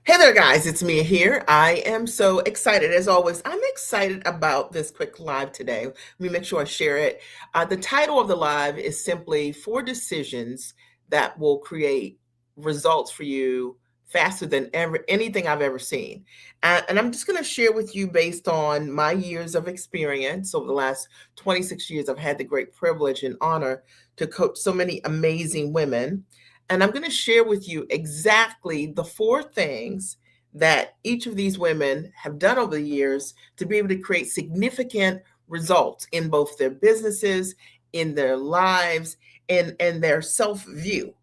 Hey there, guys. It's Mia here. I am so excited. As always, I'm excited about this quick live today. Let me make sure I share it. The title of the live is simply Four Decisions That Will Create Results for You Faster Than anything I've ever seen. And I'm just going to share with you based on my years of experience. Over the last 26 years, I've had the great privilege and honor to coach so many amazing women, and I'm going to share with you exactly the four things that each of these women have done over the years to be able to create significant results in both their businesses, in their lives, and their self view.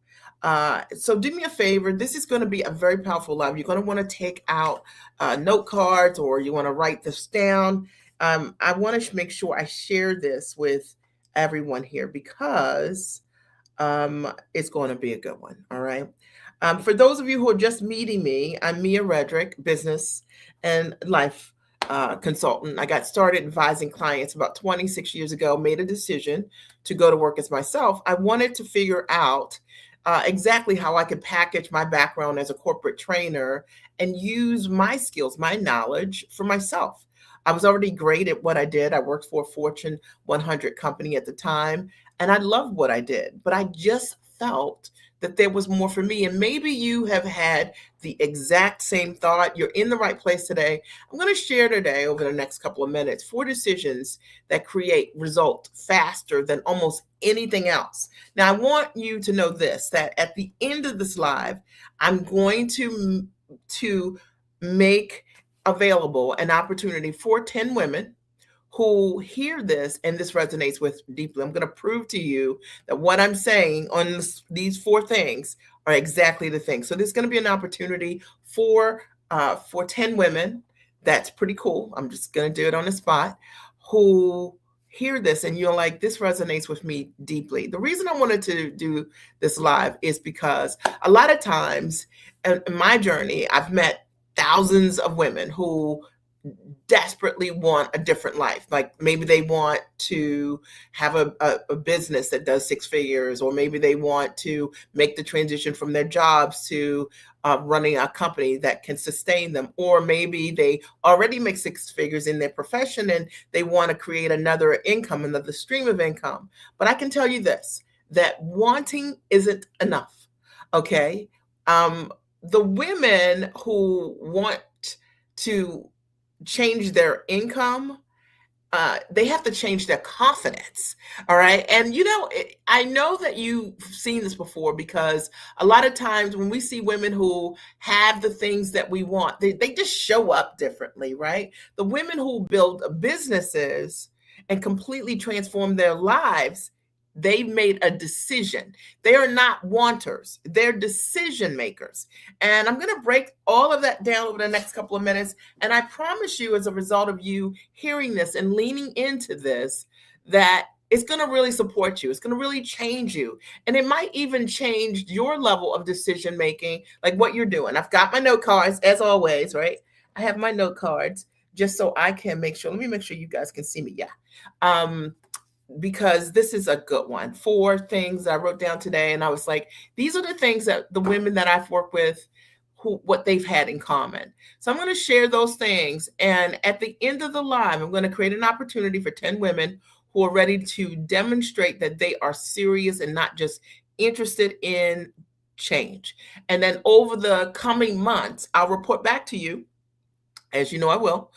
So do me a favor. This is going to be a very powerful live. You're going to want to take out note cards, or you want to write this down. I want to make sure I share this with everyone here because it's going to be a good one. All right. For those of you who are just meeting me, I'm Mia Redrick, business and life consultant. I got started advising clients about 26 years ago, made a decision to go to work as myself. I wanted to figure out exactly how I could package my background as a corporate trainer and use my skills, my knowledge for myself. I was already great at what I did. I worked for a Fortune 100 company at the time, and I loved what I did, but I just felt that there was more for me. And maybe you have had the exact same thought. You're in the right place today. I'm going to share today, over the next couple of minutes, four decisions that create result faster than almost anything else. Now, I want you to know this, that at the end of this live, I'm going to make available an opportunity for 10 women who hear this and this resonates with deeply. I'm going to prove to you that what I'm saying on these four things are exactly the thing. So there's going to be an opportunity for 10 women. That's pretty cool. I'm just going to do it on the spot. Who hear this and you're like, this resonates with me deeply. The reason I wanted to do this live is because a lot of times in my journey, I've met thousands of women who desperately want a different life. Like maybe they want to have a business that does six figures, or maybe they want to make the transition from their jobs to running a company that can sustain them. Or maybe they already make six figures in their profession and they want to create another income, another stream of income. But I can tell you this, that wanting isn't enough. Okay. The women who want to change their income, they have to change their confidence. All right. And, I know that you've seen this before, because a lot of times when we see women who have the things that we want, they just show up differently. Right. The women who build businesses and completely transform their lives, they've made a decision. They are not wanters, they're decision makers. And I'm going to break all of that down over the next couple of minutes. And I promise you, as a result of you hearing this and leaning into this, that it's going to really support you. It's going to really change you. And it might even change your level of decision making, like what you're doing. I've got my note cards, as always, right? I have my note cards just so I can make sure. Let me make sure you guys can see me. Yeah. Because this is a good one. Four things I wrote down today, and I was like, these are the things that the women that I've worked with, what they've had in common. So I'm going to share those things, and at the end of the live, I'm going to create an opportunity for 10 women who are ready to demonstrate that they are serious and not just interested in change. And then over the coming months, I'll report back to you, as you know I will,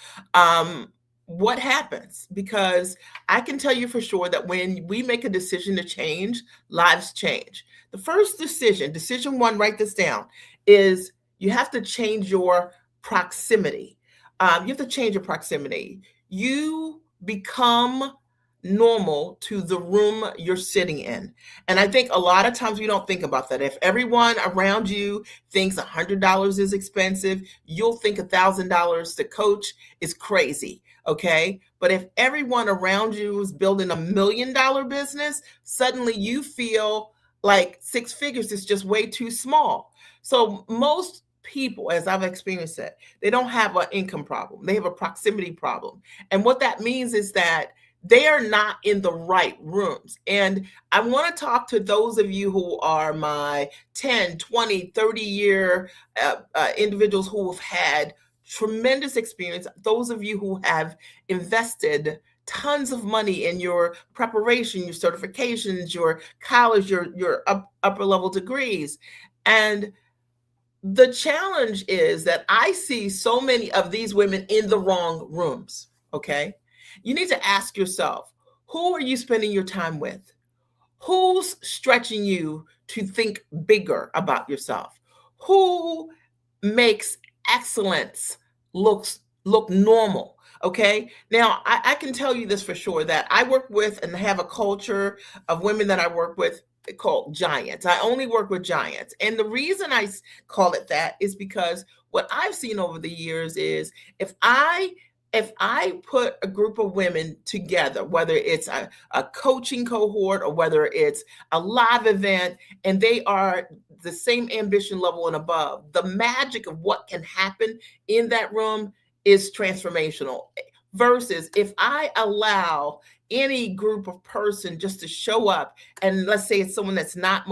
what happens, because I can tell you for sure that when we make a decision to change, lives change. The first decision one, write this down, is you have to change your proximity. You have to change your proximity. You become normal to the room you're sitting in. And I think a lot of times we don't think about that. If everyone around you thinks $100 is expensive, you'll think $1,000 to coach is crazy. Okay. But if everyone around you is building $1 million business, suddenly you feel like six figures is just way too small. So most people, as I've experienced it, they don't have an income problem. They have a proximity problem. And what that means is that they are not in the right rooms. And I want to talk to those of you who are my 10, 20, 30-year individuals who have had tremendous experience, those of you who have invested tons of money in your preparation, your certifications, your college, your upper level degrees. And the challenge is that I see so many of these women in the wrong rooms. Okay. You need to ask yourself, who are you spending your time with? Who's stretching you to think bigger about yourself? Who makes excellence look normal? Okay. Now I can tell you this for sure, that I work with and have a culture of women that I work with called giants. I only work with giants. And the reason call it that is because what I've seen over the years is if I put a group of women together, whether it's a coaching cohort or whether it's a live event, and they are the same ambition level and above, the magic of what can happen in that room is transformational. Versus if I allow any group of person just to show up, and let's say it's someone that's not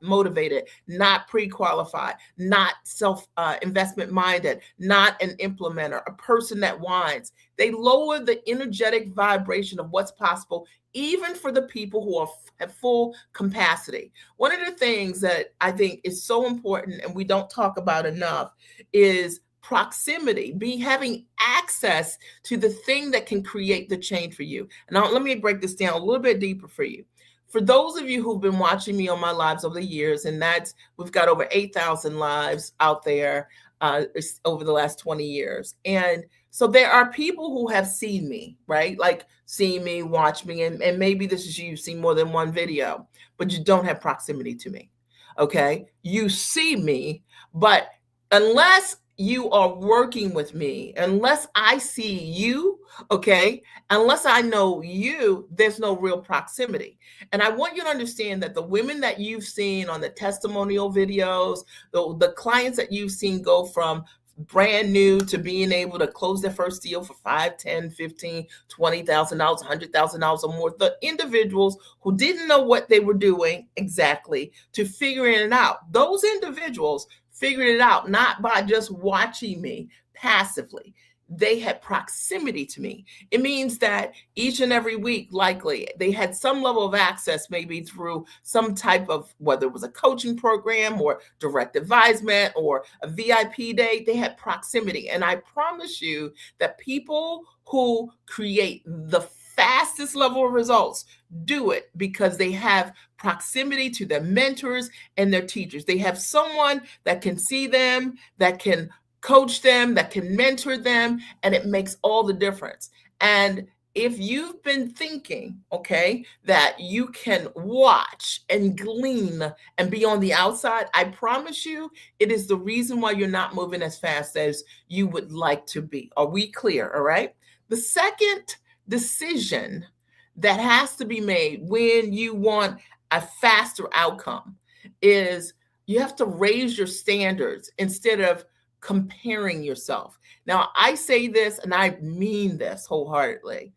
motivated, not pre-qualified, not self investment minded, not an implementer, a person that whines, they lower the energetic vibration of what's possible, even for the people who have full capacity. One of the things that I think is so important and we don't talk about enough is proximity, having access to the thing that can create the change for you. And now let me break this down a little bit deeper for you. For those of you who've been watching me on my lives over the years, and that's, we've got over 8,000 lives out there over the last 20 years. And so there are people who have seen me, right? Like seen me, watch me, and maybe this is you've seen more than one video, but you don't have proximity to me. Okay. You see me, but unless you are working with me, unless I see you, okay, unless I know you, there's no real proximity. And I want you to understand that the women that you've seen on the testimonial videos, the clients that you've seen go from brand new to being able to close their first deal for 5, 10, 15, $20,000, $100,000 or more, the individuals who didn't know what they were doing exactly to figuring it out, those individuals figured it out not by just watching me passively. They had proximity to me. It means that each and every week, likely, they had some level of access, maybe through some type of, whether it was a coaching program or direct advisement or a VIP day, they had proximity. And I promise you that people who create the fastest level of results do it because they have proximity to their mentors and their teachers. They have someone that can see them, that can coach them, that can mentor them, and it makes all the difference. And if you've been thinking, okay, that you can watch and glean and be on the outside, I promise you, it is the reason why you're not moving as fast as you would like to be. Are we clear? All right. The second decision that has to be made when you want a faster outcome is you have to raise your standards instead of comparing yourself. Now, I say this and I mean this wholeheartedly.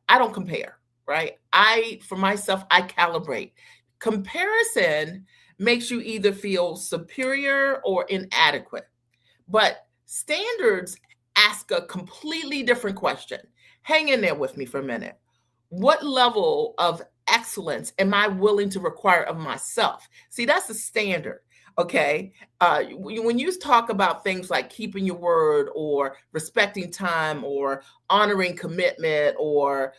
I don't compare, right? For myself, I calibrate. Comparison makes you either feel superior or inadequate. But standards ask a completely different question. Hang in there with me for a minute. What level of excellence am I willing to require of myself? See, that's the standard. Okay. When you talk about things like keeping your word or respecting time or honoring commitment or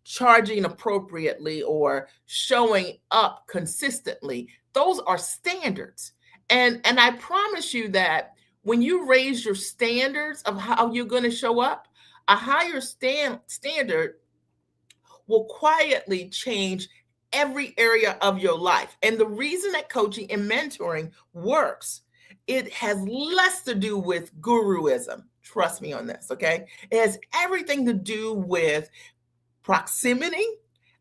charging appropriately or showing up consistently, those are standards. And I promise you that when you raise your standards of how you're going to show up, a higher standard will quietly change every area of your life. And the reason that coaching and mentoring works, it has less to do with guruism. Trust me on this, okay? It has everything to do with proximity,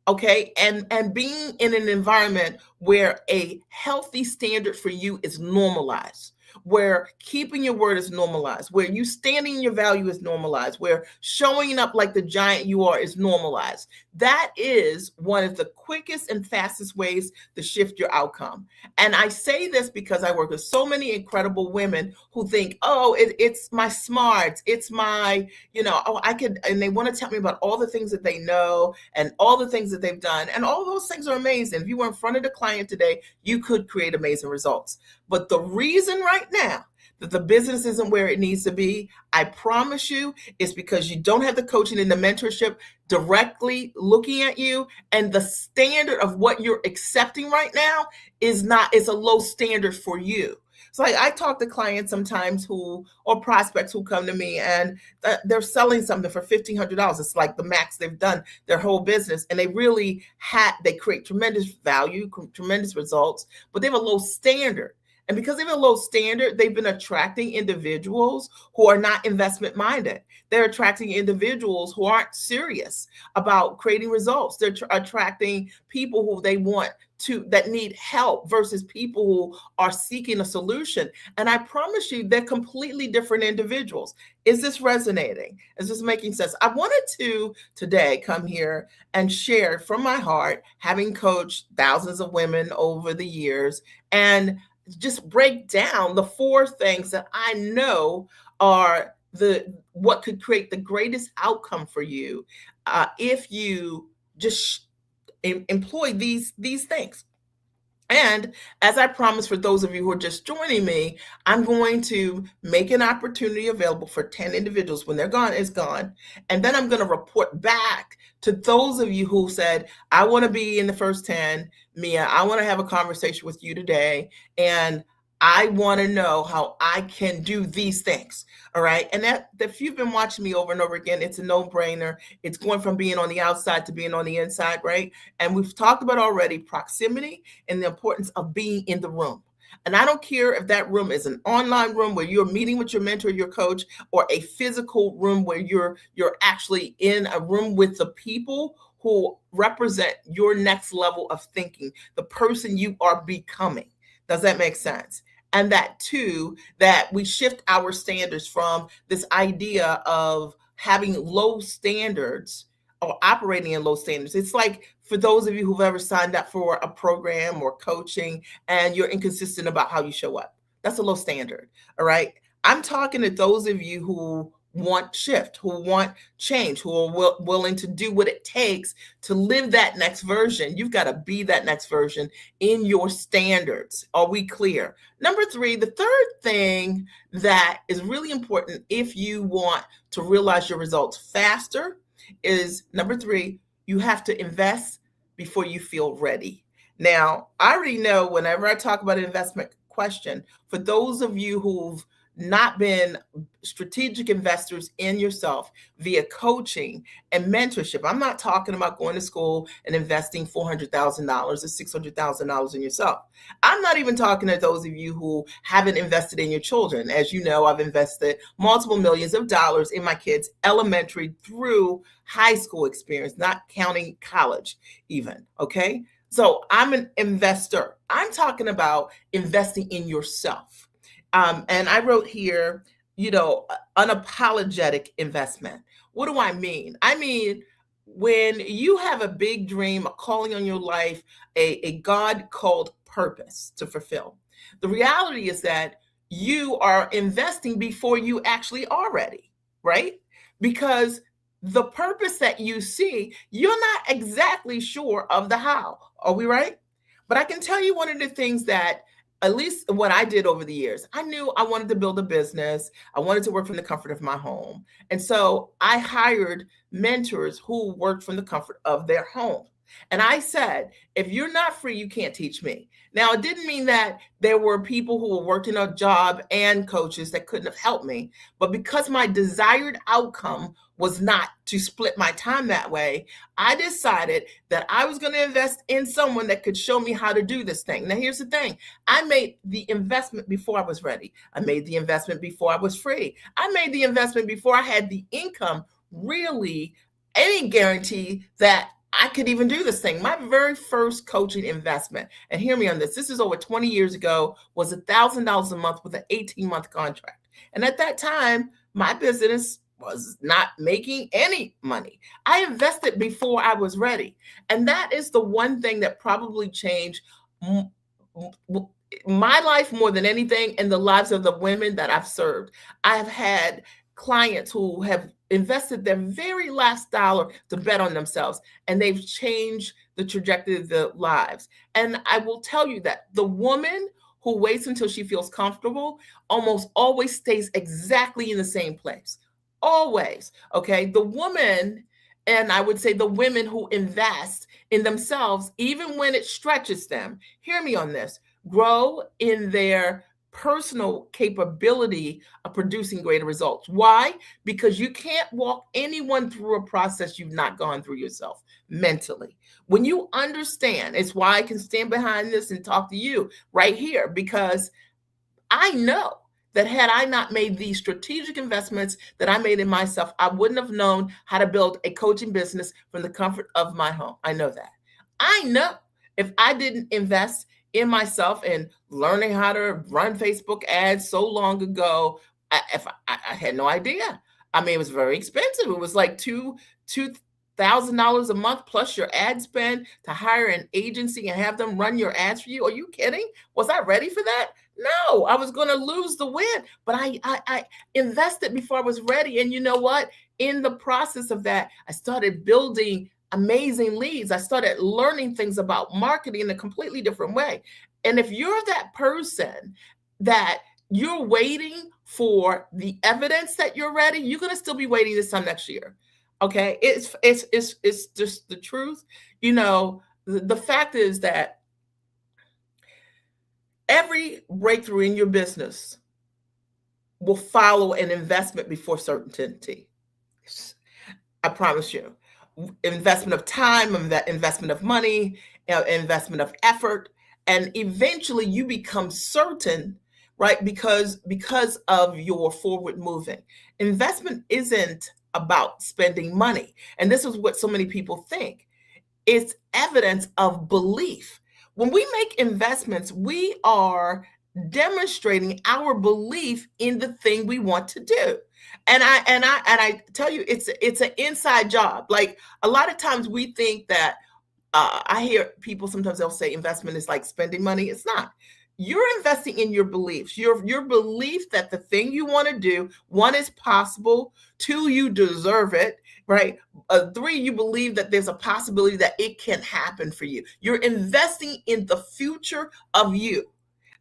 okay, and being in an environment where a healthy standard for you is normalized. where keeping your word is normalized, where you standing in your value is normalized, where showing up like the giant you are is normalized. That is one of the quickest and fastest ways to shift your outcome. And I say this because I work with so many incredible women who think, oh, it's my smarts, it's my, oh, I could, and they want to tell me about all the things that they know and all the things that they've done. And all those things are amazing. If you were in front of the client today, you could create amazing results. But the reason right now that the business isn't where it needs to be, I promise you, is because you don't have the coaching and the mentorship directly looking at you, and the standard of what you're accepting right now is a low standard for you. So I talk to clients sometimes or prospects who come to me and they're selling something for $1,500. It's like the max they've done their whole business. And they create tremendous value, tremendous results, but they have a low standard. And because they have a low standard, they've been attracting individuals who are not investment minded. They're attracting individuals who aren't serious about creating results. They're attracting people who they want that need help versus people who are seeking a solution. And I promise you, they're completely different individuals. Is this resonating? Is this making sense? I wanted to today come here and share from my heart, having coached thousands of women over the years, and just break down the 4 things that I know are what could create the greatest outcome for you if you just employ these things. And as I promised, for those of you who are just joining me, I'm going to make an opportunity available for 10 individuals. When they're gone, it's gone. And then I'm going to report back to those of you who said, I want to be in the first 10. Mia, I want to have a conversation with you today. And I want to know how I can do these things. All right. And that if you've been watching me over and over again, it's a no-brainer. It's going from being on the outside to being on the inside, right? And we've talked about already proximity and the importance of being in the room. And I don't care if that room is an online room where you're meeting with your mentor, your coach, or a physical room where you're actually in a room with the people who represent your next level of thinking, the person you are becoming. Does that make sense? And that too, that we shift our standards from this idea of having low standards or operating in low standards. It's like for those of you who've ever signed up for a program or coaching and you're inconsistent about how you show up. That's a low standard. All right. I'm talking to those of you who want shift, who want change, who are willing to do what it takes to live that next version. You've got to be that next version in your standards. Are we clear? Number 3, the third thing that is really important if you want to realize your results faster is number 3, you have to invest before you feel ready. Now, I already know whenever I talk about an investment question, for those of you who've not been strategic investors in yourself via coaching and mentorship. I'm not talking about going to school and investing $400,000 or $600,000 in yourself. I'm not even talking to those of you who haven't invested in your children. As you know, I've invested multiple millions of dollars in my kids' elementary through high school experience, not counting college even, okay? So I'm an investor. I'm talking about investing in yourself. And I wrote here, unapologetic investment. What do I mean? I mean, when you have a big dream, a calling on your life, a God-called purpose to fulfill, the reality is that you are investing before you actually are ready, right? Because the purpose that you see, you're not exactly sure of the how. Are we right? But I can tell you one of the things that at least what I did over the years, I knew I wanted to build a business. I wanted to work from the comfort of my home. And so I hired mentors who worked from the comfort of their home. And I said, if you're not free, you can't teach me. Now, it didn't mean that there were people who were working a job and coaches that couldn't have helped me. But because my desired outcome was not to split my time that way, I decided that I was going to invest in someone that could show me how to do this thing. Now, here's the thing. I made the investment before I was ready. I made the investment before I was free. I made the investment before I had the income, really any guarantee that I could even do this thing. My very first coaching investment, and hear me on this, this is over 20 years ago, was $1,000 a month with an 18-month contract. And at that time, my business was not making any money. I invested before I was ready. And that is the one thing that probably changed my life more than anything, and the lives of the women that I've served. I've had clients who have invested their very last dollar to bet on themselves, and they've changed the trajectory of their lives. And I will tell you that the woman who waits until she feels comfortable almost always stays exactly in the same place. Always. Okay. The woman, and I would say the women who invest in themselves, even when it stretches them, hear me on this, grow in their personal capability of producing greater results. Why? Because you can't walk anyone through a process you've not gone through yourself mentally. When you understand, it's why I can stand behind this and talk to you right here, because I know that had I not made these strategic investments that I made in myself, I wouldn't have known how to build a coaching business from the comfort of my home. I know that. I know if I didn't invest in myself and learning how to run Facebook ads so long ago, I had no idea. I mean, it was very expensive. It was like $2,000 a month plus your ad spend to hire an agency and have them run your ads for you. Are you kidding? Was I ready for that? No, I was going to lose the win, but I invested before I was ready. And you know what? In the process of that, I started building amazing leads. I started learning things about marketing in a completely different way. And if you're that person that you're waiting for the evidence that you're ready, you're going to still be waiting this time next year. Okay. It's just the truth. You know, the fact is that every breakthrough in your business will follow an investment before certainty. I promise you. Investment of time, investment of money, investment of effort, and eventually you become certain, right? Because of your forward moving. Investment isn't about spending money, and this is what so many people think. It's evidence of belief. When we make investments, we are demonstrating our belief in the thing we want to do. And I tell you, it's an inside job. Like a lot of times we think that I hear people sometimes they'll say investment is like spending money. It's not. You're investing in your beliefs, your belief that the thing you want to do, one, is possible, two, you deserve it, right? Three, you believe that there's a possibility that it can happen for you. You're investing in the future of you.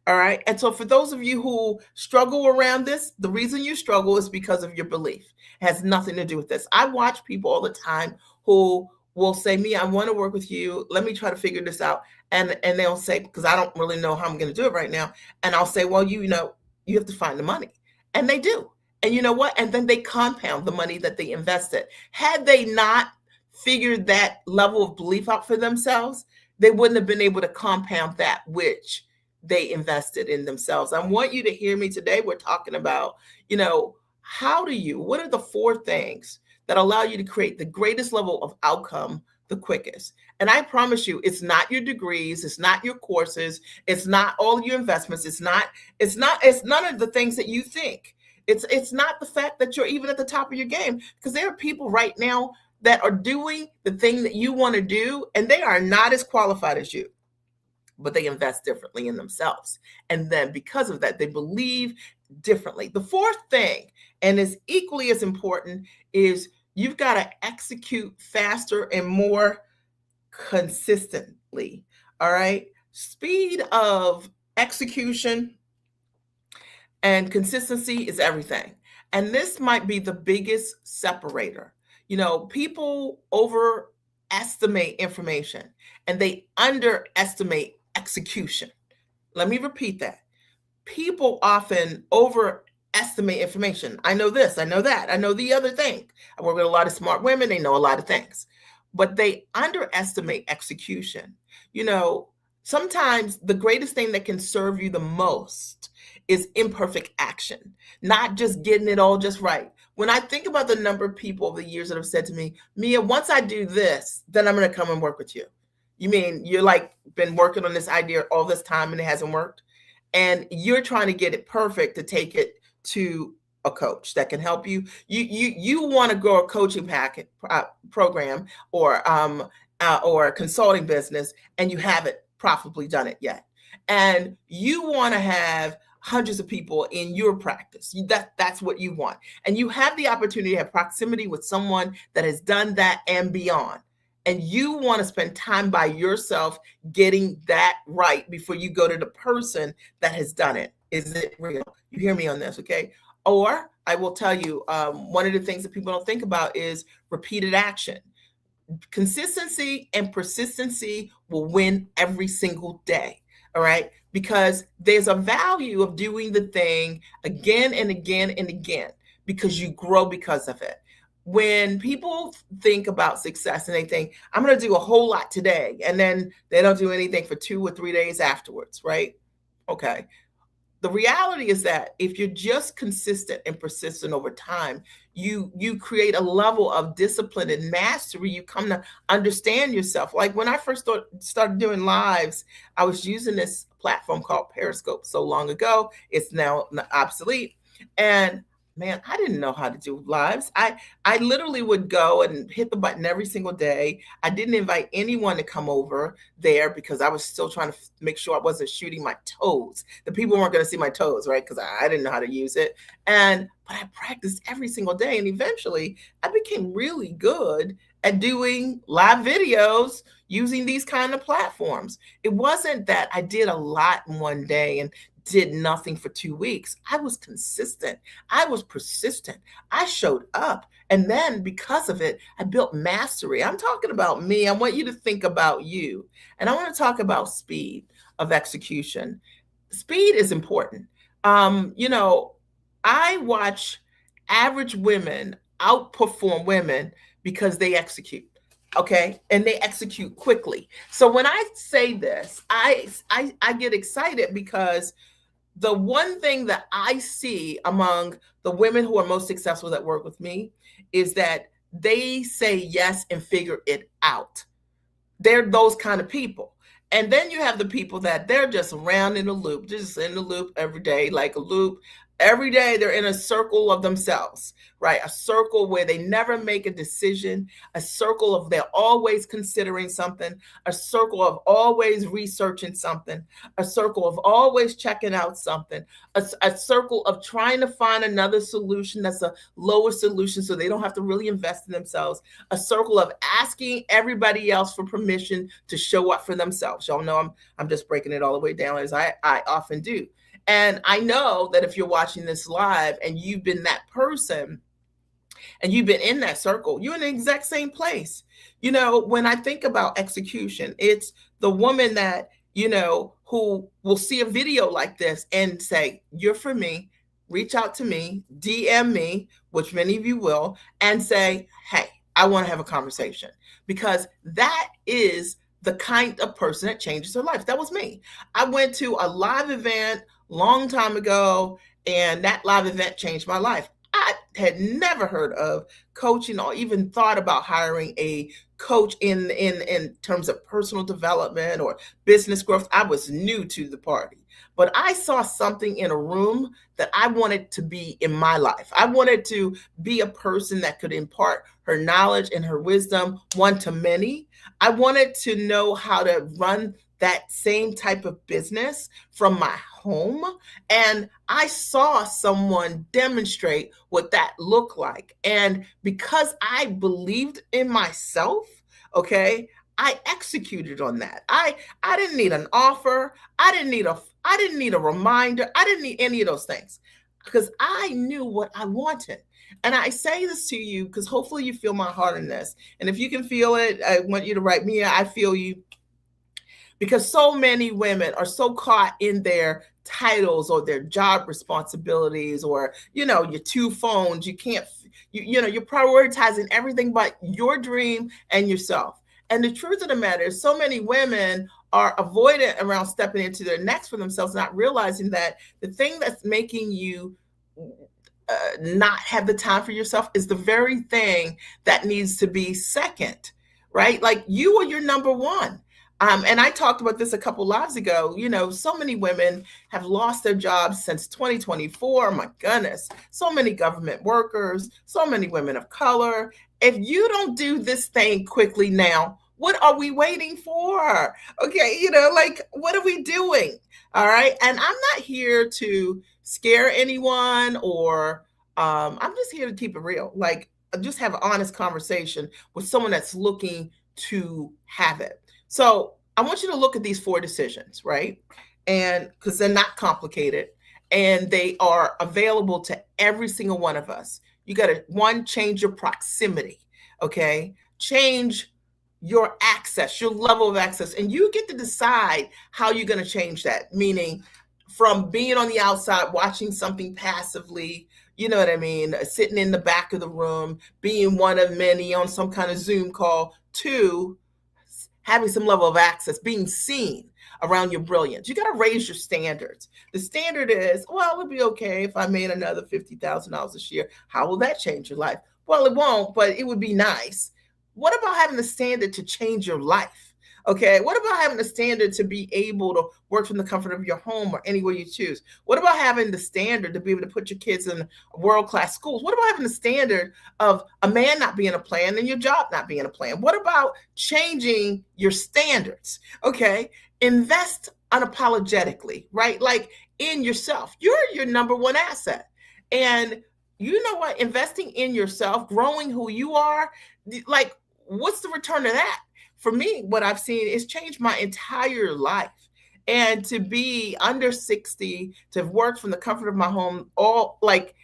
All right. And so for those of you who struggle around this, the reason you struggle is because of your belief. It has nothing to do with this. I watch people all the time who will say, "Me, I want to work with you. Let me try to figure this out." And they'll say, because I don't really know how I'm going to do it right now. And I'll say, "Well, you know, you have to find the money." And they do. And you know what? And then they compound the money that they invested. Had they not figured that level of belief out for themselves, they wouldn't have been able to compound that which they invested in themselves. I want you to hear me today. We're talking about, you know, what are the four things that allow you to create the greatest level of outcome the quickest? And I promise you, it's not your degrees, it's not your courses, it's not all your investments, it's none of the things that you think. It's not the fact that you're even at the top of your game, because there are people right now that are doing the thing that you want to do, and they are not as qualified as you, but they invest differently in themselves. And then because of that, they believe differently. The fourth thing, and is equally as important, is you've got to execute faster and more consistently. All right. Speed of execution and consistency is everything. And this might be the biggest separator. You know, people overestimate information and they underestimate execution. Let me repeat that. People often overestimate information. I know this, I know that, I know the other thing. I work with a lot of smart women, they know a lot of things, but they underestimate execution. You know, sometimes the greatest thing that can serve you the most is imperfect action, not just getting it all just right. When I think about the number of people over the years that have said to me, Mia, once I do this, then I'm going to come and work with you. You mean you're like been working on this idea all this time and it hasn't worked? And you're trying to get it perfect to take it to a coach that can help you. You want to grow a coaching packet program or a consulting business, and you haven't profitably done it yet. And you want to have hundreds of people in your practice. That's what you want. And you have the opportunity to have proximity with someone that has done that and beyond. And you want to spend time by yourself getting that right before you go to the person that has done it. Is it real? You hear me on this, okay? Or I will tell you, one of the things that people don't think about is repeated action. Consistency and persistency will win every single day. All right. Because there's a value of doing the thing again and again and again, because you grow because of it. When people think about success and they think, I'm going to do a whole lot today, and then they don't do anything for 2 or 3 days afterwards, right? Okay. The reality is that if you're just consistent and persistent over time, you create a level of discipline and mastery. You come to understand yourself. Like when I first started doing lives, I was using this platform called Periscope so long ago. It's now obsolete. And man, I didn't know how to do lives. I literally would go and hit the button every single day. I didn't invite anyone to come over there because I was still trying to make sure I wasn't shooting my toes. The people weren't going to see my toes, right? Because I didn't know how to use it. But I practiced every single day. And eventually I became really good at doing live videos using these kind of platforms. It wasn't that I did a lot in one day and did nothing for 2 weeks. I was consistent. I was persistent. I showed up. And then because of it, I built mastery. I'm talking about me. I want you to think about you. And I want to talk about speed of execution. Speed is important. I watch average women outperform women because they execute. Okay. And they execute quickly. So when I say this, I get excited because the one thing that I see among the women who are most successful that work with me is that they say yes and figure it out. They're those kind of people. And then you have the people that they're just around in a loop, just in the loop every day, like a loop. Every day they're in a circle of themselves, right? A circle where they never make a decision, a circle of they're always considering something, a circle of always researching something, a circle of always checking out something, a circle of trying to find another solution that's a lower solution so they don't have to really invest in themselves, a circle of asking everybody else for permission to show up for themselves. Y'all know I'm just breaking it all the way down as I often do. And I know that if you're watching this live and you've been that person and you've been in that circle, you're in the exact same place. When I think about execution, it's the woman that, who will see a video like this and say, you're for me, reach out to me, DM me, which many of you will, and say, hey, I want to have a conversation, because that is the kind of person that changes their life. That was me. I went to a live event long time ago, and that live event changed my life. I had never heard of coaching or even thought about hiring a coach in terms of personal development or business growth. I was new to the party, but I saw something in a room that I wanted to be in my life. I wanted to be a person that could impart her knowledge and her wisdom one to many. I wanted to know how to run that same type of business from my home. And I saw someone demonstrate what that looked like. And because I believed in myself, okay, I executed on that. I didn't need an offer. I didn't need a reminder. I didn't need any of those things because I knew what I wanted. And I say this to you because hopefully you feel my heart in this. And if you can feel it, I want you to write me. I feel you. Because so many women are so caught in their titles or their job responsibilities or, your 2 phones. You can't, you're prioritizing everything but your dream and yourself. And the truth of the matter is so many women are avoidant around stepping into their next for themselves, not realizing that the thing that's making you not have the time for yourself is the very thing that needs to be second, right? Like you are your number one. And I talked about this a couple lives ago. You know, so many women have lost their jobs since 2024. My goodness, so many government workers, so many women of color. If you don't do this thing quickly now, what are we waiting for? Okay, you know, like what are we doing? All right. And I'm not here to scare anyone or I'm just here to keep it real. Like just have an honest conversation with someone that's looking to have it. So I want you to look at these four decisions, right? And because they're not complicated and they are available to every single one of us. You got to, one, change your proximity, okay? Change your access, your level of access, and you get to decide how you're going to change that. Meaning, from being on the outside, watching something passively, you know what I mean, sitting in the back of the room, being one of many on some kind of Zoom call, to having some level of access, being seen around your brilliance. You got to raise your standards. The standard is, well, it would be okay if I made another $50,000 this year. How will that change your life? Well, it won't, but it would be nice. What about having the standard to change your life? Okay, what about having the standard to be able to work from the comfort of your home or anywhere you choose? What about having the standard to be able to put your kids in world-class schools? What about having the standard of a man not being a plan and your job not being a plan? What about changing your standards? Okay, invest unapologetically, right? Like in yourself. You're your number one asset. And you know what? Investing in yourself, growing who you are, like what's the return of that? For me, what I've seen is changed my entire life. And to be under 60, to have worked from the comfort of my home, all like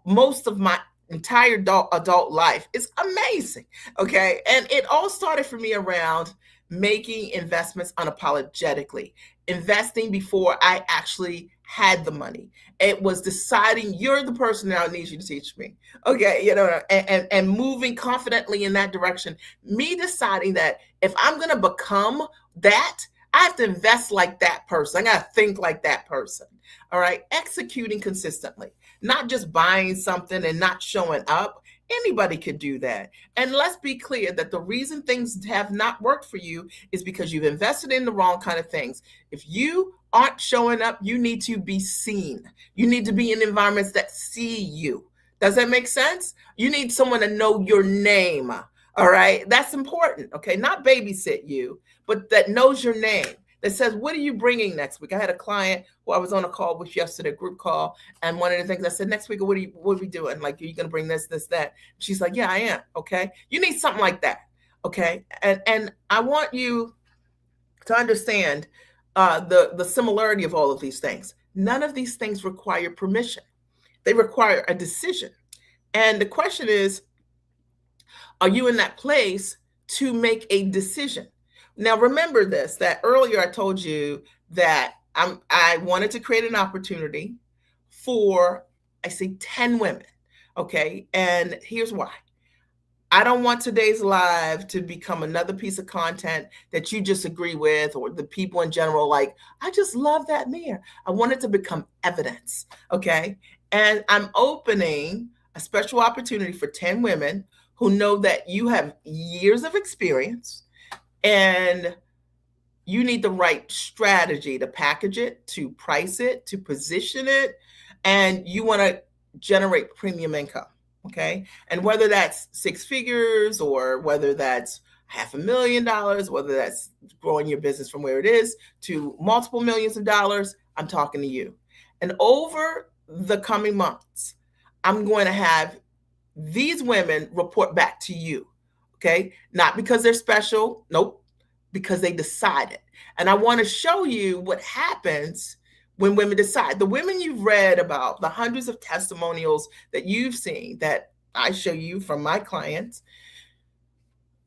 most of my entire adult life is amazing. Okay. And it all started for me around making investments unapologetically, investing before I actually had the money. It was deciding you're the person that I need you to teach me. Okay. You know, and moving confidently in that direction. Me deciding that if I'm going to become that, I have to invest like that person. I got to think like that person. All right. Executing consistently, not just buying something and not showing up. Anybody could do that. And let's be clear that the reason things have not worked for you is because you've invested in the wrong kind of things. If you aren't showing up, you need to be seen. You need to be in environments that see you. Does that make sense? You need someone to know your name. All right. That's important. Okay. Not babysit you, but that knows your name, that says, what are you bringing next week? I had a client who I was on a call with yesterday, a group call. And one of the things I said, next week, what are we doing? Like, are you going to bring this, that? She's like, yeah, I am. Okay. You need something like that. Okay. And I want you to understand the similarity of all of these things. None of these things require permission. They require a decision. And the question is, are you in that place to make a decision? Now, remember this, that earlier I told you that I wanted to create an opportunity for, I say 10 women. Okay. And here's why. I don't want today's live to become another piece of content that you just agree with, or the people in general, like, I just love that mirror. I want it to become evidence. Okay. And I'm opening a special opportunity for 10 women who know that you have years of experience and you need the right strategy to package it, to price it, to position it, and you want to generate premium income. Okay. And whether that's six figures or whether that's $500,000, whether that's growing your business from where it is to multiple millions of dollars, I'm talking to you. And over the coming months, I'm going to have these women report back to you. Okay. Not because they're special. Nope. Because they decided. And I want to show you what happens when women decide. The women you've read about, the hundreds of testimonials that you've seen that I show you from my clients,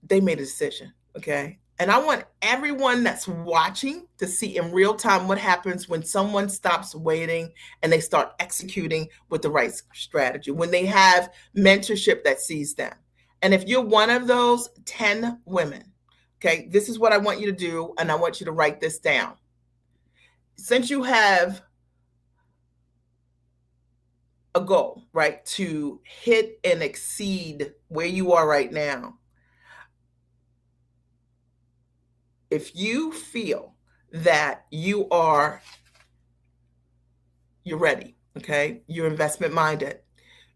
they made a decision. Okay. And I want everyone that's watching to see in real time what happens when someone stops waiting and they start executing with the right strategy, when they have mentorship that sees them. And if you're one of those 10 women, Okay, this is what I want you to do, and I want you to write this down. Since you have a goal, right, to hit and exceed where you are right now, if you feel that you're ready, okay, you're investment minded,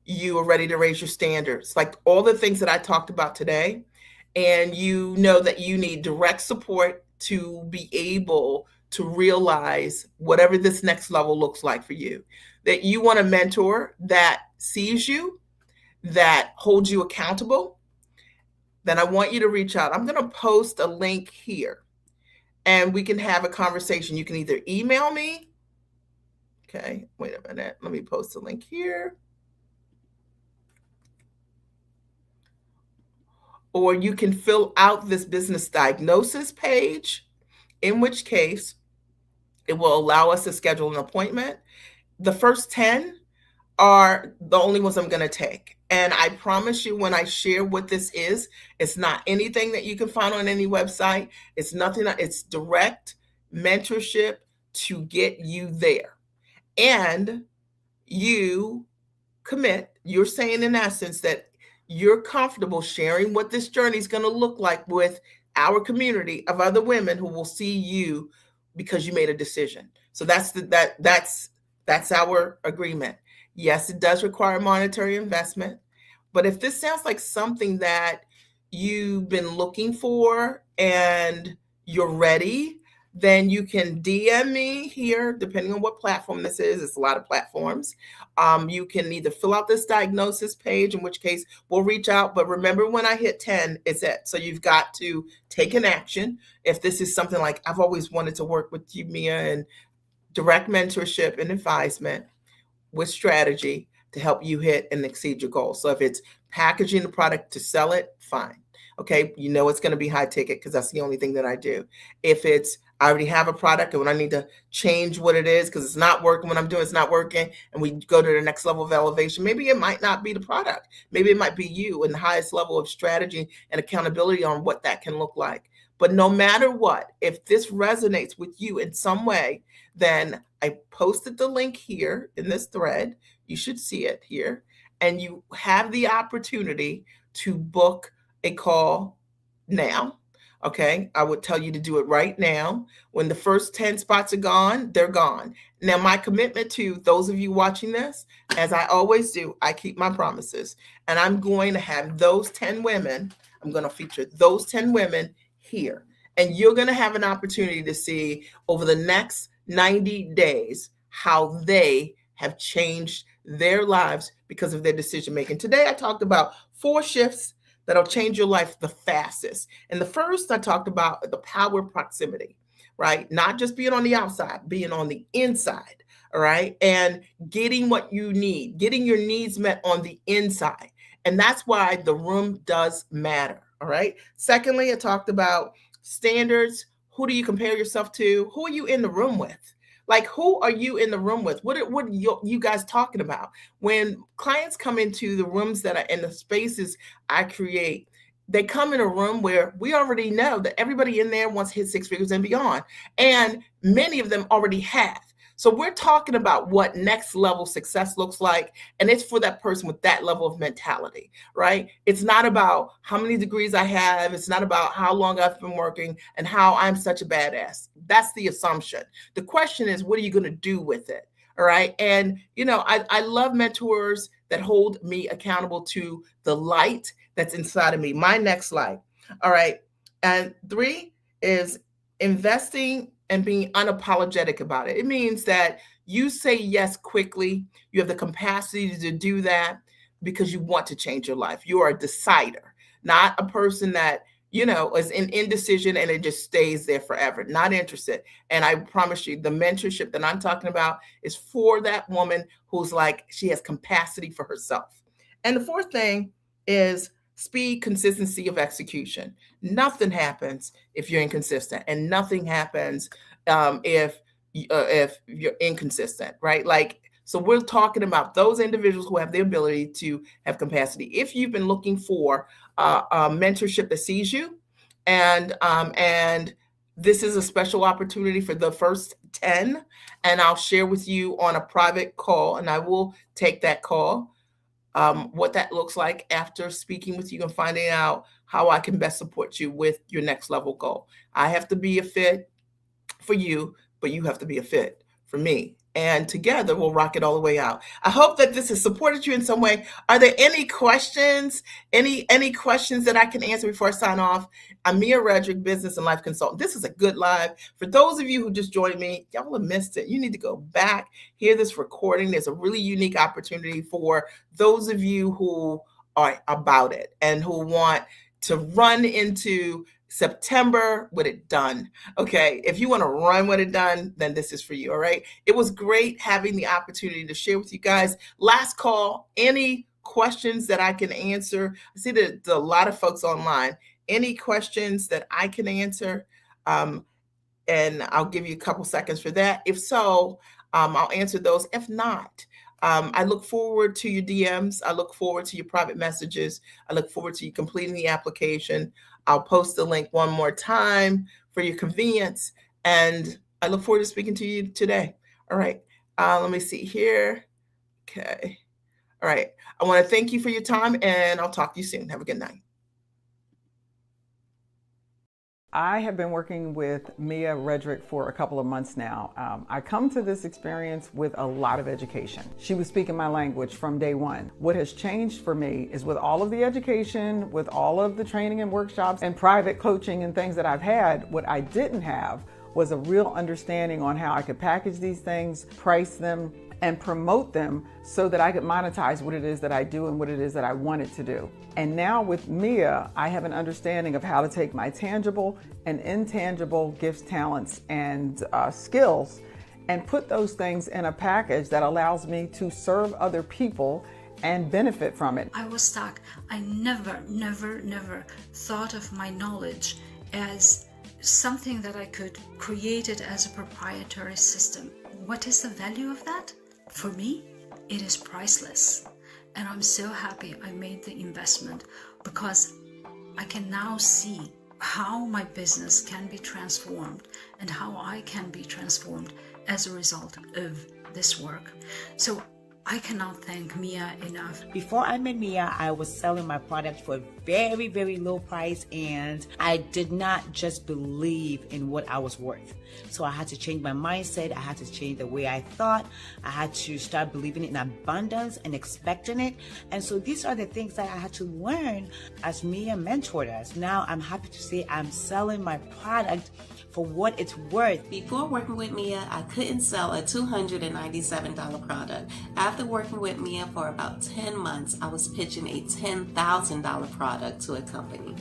you are ready to raise your standards, like all the things that I talked about today, and you know that you need direct support to be able to realize whatever this next level looks like for you, that you want a mentor that sees you, that holds you accountable, then I want you to reach out. I'm going to post a link here and we can have a conversation. You can either email me. Okay, wait a minute. Let me post a link here. Or you can fill out this business diagnosis page, in which case it will allow us to schedule an appointment. The first 10 are the only ones I'm going to take. And I promise you, when I share what this is, it's not anything that you can find on any website. It's nothing, it's direct mentorship to get you there. And you commit, you're saying in essence that you're comfortable sharing what this journey is going to look like with our community of other women who will see you because you made a decision. So that's our agreement. Yes, it does require monetary investment, but if this sounds like something that you've been looking for and you're ready, then you can DM me here, depending on what platform this is. It's a lot of platforms. You can either fill out this diagnosis page, in which case we'll reach out. But remember, when I hit 10, it's it. So you've got to take an action. If this is something like, I've always wanted to work with you, Mia, and direct mentorship and advisement with strategy to help you hit and exceed your goals. So if it's packaging the product to sell it, fine. Okay, you know it's going to be high ticket because that's the only thing that I do. If it's I already have a product and when I need to change what it is because it's not working, what I'm doing it's not working, and we go to the next level of elevation, maybe it might not be the product. Maybe it might be you and the highest level of strategy and accountability on what that can look like. But no matter what, if this resonates with you in some way, then I posted the link here in this thread. You should see it here. And you have the opportunity to book a call now. Okay, I would tell you to do it right now. When the first 10 spots are gone, they're gone. Now, my commitment to those of you watching this, as I always do, I keep my promises. And I'm going to have those 10 women, I'm going to feature those 10 women here. And you're going to have an opportunity to see over the next 90 days how they have changed their lives because of their decision making. Today, I talked about 4 shifts that'll change your life the fastest. And the first, I talked about the power of proximity, right? Not just being on the outside, being on the inside, all right? And getting what you need, getting your needs met on the inside. And that's why the room does matter, all right? Secondly, I talked about standards. Who do you compare yourself to? Who are you in the room with? Like, who are you in the room with? What are you guys talking about? When clients come into the rooms that are in the spaces I create, they come in a room where we already know that everybody in there wants to hit 6 figures and beyond. And many of them already have. So we're talking about what next level success looks like. And it's for that person with that level of mentality, right? It's not about how many degrees I have. It's not about how long I've been working and how I'm such a badass. That's the assumption. The question is, what are you going to do with it? All right. And, you know, I love mentors that hold me accountable to the light that's inside of me, my next light. All right. And 3 is investing and being unapologetic about it. It means that you say yes quickly. You have the capacity to do that because you want to change your life. You are a decider, not a person that, you know, is in indecision and it just stays there forever, not interested. And I promise you, the mentorship that I'm talking about is for that woman who's like, she has capacity for herself. And the 4th thing is speed, consistency of execution. Nothing happens if you're inconsistent, and nothing happens if you're inconsistent, right? Like, so we're talking about those individuals who have the ability to have capacity. If you've been looking for a mentorship that sees you And this is a special opportunity for the first 10, and I'll share with you on a private call, and I will take that call, what that looks like after speaking with you and finding out how I can best support you with your next level goal. I have to be a fit for you, but you have to be a fit for me. And together we'll rock it all the way out. I hope that this has supported you in some way. Are there any questions? Any questions that I can answer before I sign off? I'm Mia Redrick, business and life consultant. This is a good live. For those of you who just joined me, y'all have missed it. You need to go back, hear this recording. There's a really unique opportunity for those of you who are about it and who want to run into September with it done. Okay, if you want to run with it done, then this is for you. All right. It was great having the opportunity to share with you guys. Last call. Any questions that I can answer? I see that a lot of folks online. Any questions that I can answer? And I'll give you a couple seconds for that. If so, I'll answer those. If not, I look forward to your DMs. I look forward to your private messages. I look forward to you completing the application. I'll post the link one more time for your convenience. And I look forward to speaking to you today. All right. Let me see here. Okay. All right. I want to thank you for your time, and I'll talk to you soon. Have a good night. I have been working with Mia Redrick for a couple of months now. I come to this experience with a lot of education. She was speaking my language from day one. What has changed for me is with all of the education, with all of the training and workshops and private coaching and things that I've had, what I didn't have was a real understanding on how I could package these things, price them, and promote them so that I could monetize what it is that I do and what it is that I wanted to do. And now with Mia, I have an understanding of how to take my tangible and intangible gifts, talents, and skills and put those things in a package that allows me to serve other people and benefit from it. I was stuck. I never thought of my knowledge as something that I could create it as a proprietary system. What is the value of that? For me, it is priceless. And I'm so happy I made the investment because I can now see how my business can be transformed and how I can be transformed as a result of this work. So I cannot thank Mia enough. Before I met Mia, I was selling my product for a very low price, and I did not just believe in what I was worth. So I had to change my mindset. I had to change the way I thought. I had to start believing in abundance and expecting it. And so these are the things that I had to learn as Mia mentored us. Now I'm happy to say I'm selling my product for what it's worth. Before working with Mia, I couldn't sell a $297 product. After working with Mia for about 10 months, I was pitching a $10,000 product to a company.